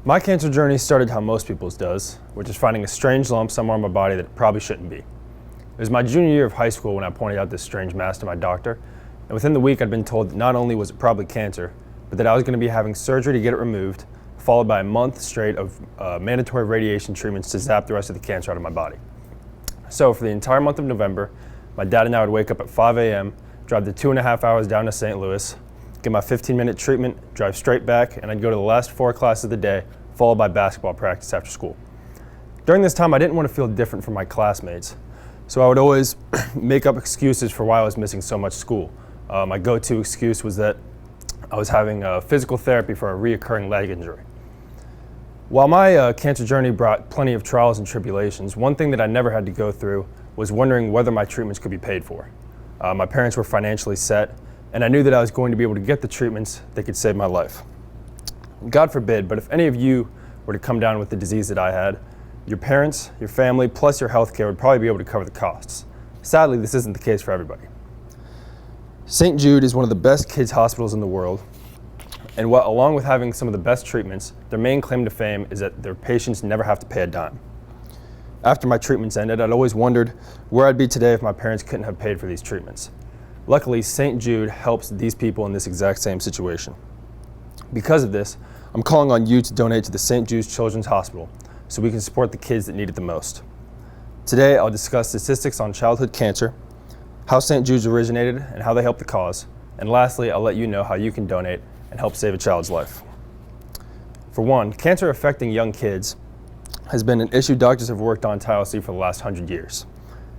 My cancer journey started how most people's does, which is finding a strange lump somewhere on my body that it probably shouldn't be. It was my junior year of high school when I pointed out this strange mass to my doctor, and within the week I'd been told that not only was it probably cancer, but that I was going to be having surgery to get it removed, followed by a month straight of mandatory radiation treatments to zap the rest of the cancer out of my body. So for the entire month of November, my dad and I would wake up at 5 a.m., drive the 2.5 hours down to St. Louis, get my 15-minute treatment, drive straight back, and I'd go to the last 4 classes of the day, followed by basketball practice after school. During this time, I didn't want to feel different from my classmates, so I would always make up excuses for why I was missing so much school. My go-to excuse was that I was having physical therapy for a reoccurring leg injury. While my cancer journey brought plenty of trials and tribulations, one thing that I never had to go through was wondering whether my treatments could be paid for. My parents were financially set, and I knew that I was going to be able to get the treatments that could save my life. God forbid, but if any of you were to come down with the disease that I had, your parents, your family, plus your health care would probably be able to cover the costs. Sadly, this isn't the case for everybody. St. Jude is one of the best kids' hospitals in the world, and along with having some of the best treatments, their main claim to fame is that their patients never have to pay a dime. After my treatments ended, I'd always wondered where I'd be today if my parents couldn't have paid for these treatments. Luckily, St. Jude helps these people in this exact same situation. Because of this, I'm calling on you to donate to the St. Jude's Children's Hospital so we can support the kids that need it the most. Today, I'll discuss statistics on childhood cancer, how St. Jude's originated and how they help the cause, and lastly, I'll let you know how you can donate and help save a child's life. For one, cancer affecting young kids has been an issue doctors have worked on tirelessly for the last 100 years.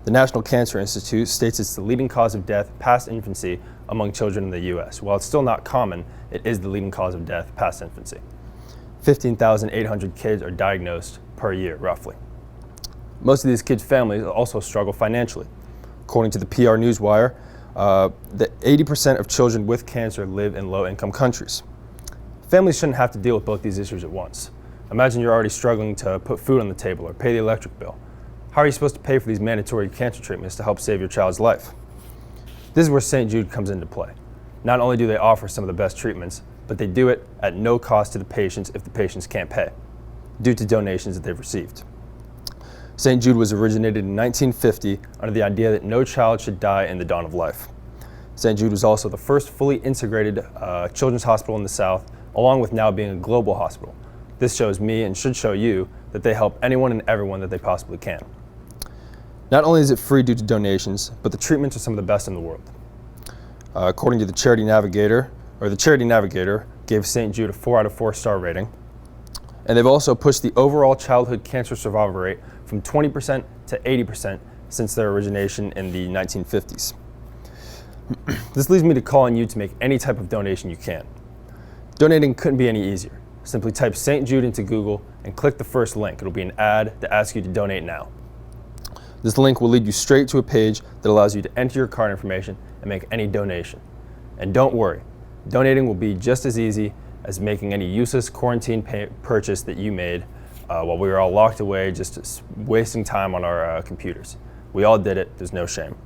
The National Cancer Institute states it's the leading cause of death past infancy among children in the U.S. While it's still not common, it is the leading cause of death past infancy. 15,800 kids are diagnosed per year, roughly. Most of these kids' families also struggle financially. According to the PR Newswire, 80% of children with cancer live in low-income countries. Families shouldn't have to deal with both these issues at once. Imagine you're already struggling to put food on the table or pay the electric bill. How are you supposed to pay for these mandatory cancer treatments to help save your child's life? This is where St. Jude comes into play. Not only do they offer some of the best treatments, but they do it at no cost to the patients if the patients can't pay, due to donations that they've received. St. Jude was originated in 1950 under the idea that no child should die in the dawn of life. St. Jude was also the first fully integrated children's hospital in the South, along with now being a global hospital. This shows me, and should show you, that they help anyone and everyone that they possibly can. Not only is it free due to donations, but the treatments are some of the best in the world. According to the Charity Navigator gave St. Jude a 4 out of 4 star rating. And they've also pushed the overall childhood cancer survival rate from 20% to 80% since their origination in the 1950s. This leads me to call on you to make any type of donation you can. Donating couldn't be any easier. Simply type St. Jude into Google and click the first link. It'll be an ad that asks you to donate now. This link will lead you straight to a page that allows you to enter your card information and make any donation. And don't worry, donating will be just as easy as making any useless quarantine purchase that you made while we were all locked away, just wasting time on our computers. We all did it, there's no shame.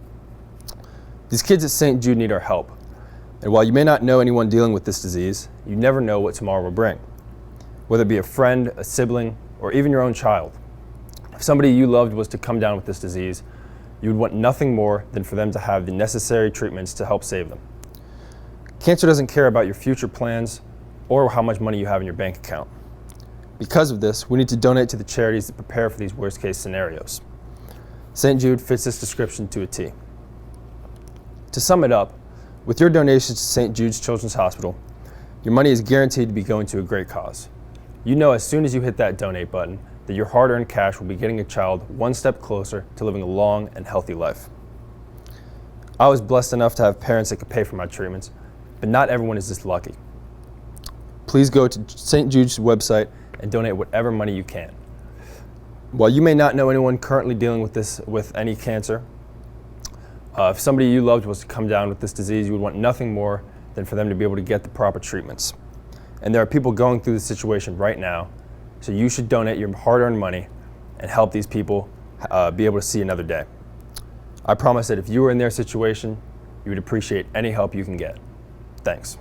These kids at St. Jude need our help. And while you may not know anyone dealing with this disease, you never know what tomorrow will bring. Whether it be a friend, a sibling, or even your own child. If somebody you loved was to come down with this disease, you would want nothing more than for them to have the necessary treatments to help save them. Cancer doesn't care about your future plans or how much money you have in your bank account. Because of this, we need to donate to the charities that prepare for these worst-case scenarios. St. Jude fits this description to a T. To sum it up, with your donations to St. Jude's Children's Hospital, your money is guaranteed to be going to a great cause. You know as soon as you hit that donate button that your hard-earned cash will be getting a child one step closer to living a long and healthy life. I was blessed enough to have parents that could pay for my treatments, but not everyone is this lucky. Please go to St. Jude's website and donate whatever money you can. While you may not know anyone currently dealing with any cancer, if somebody you loved was to come down with this disease, you would want nothing more than for them to be able to get the proper treatments. And there are people going through this situation right now, so you should donate your hard-earned money and help these people be able to see another day. I promise that if you were in their situation, you would appreciate any help you can get. Thanks.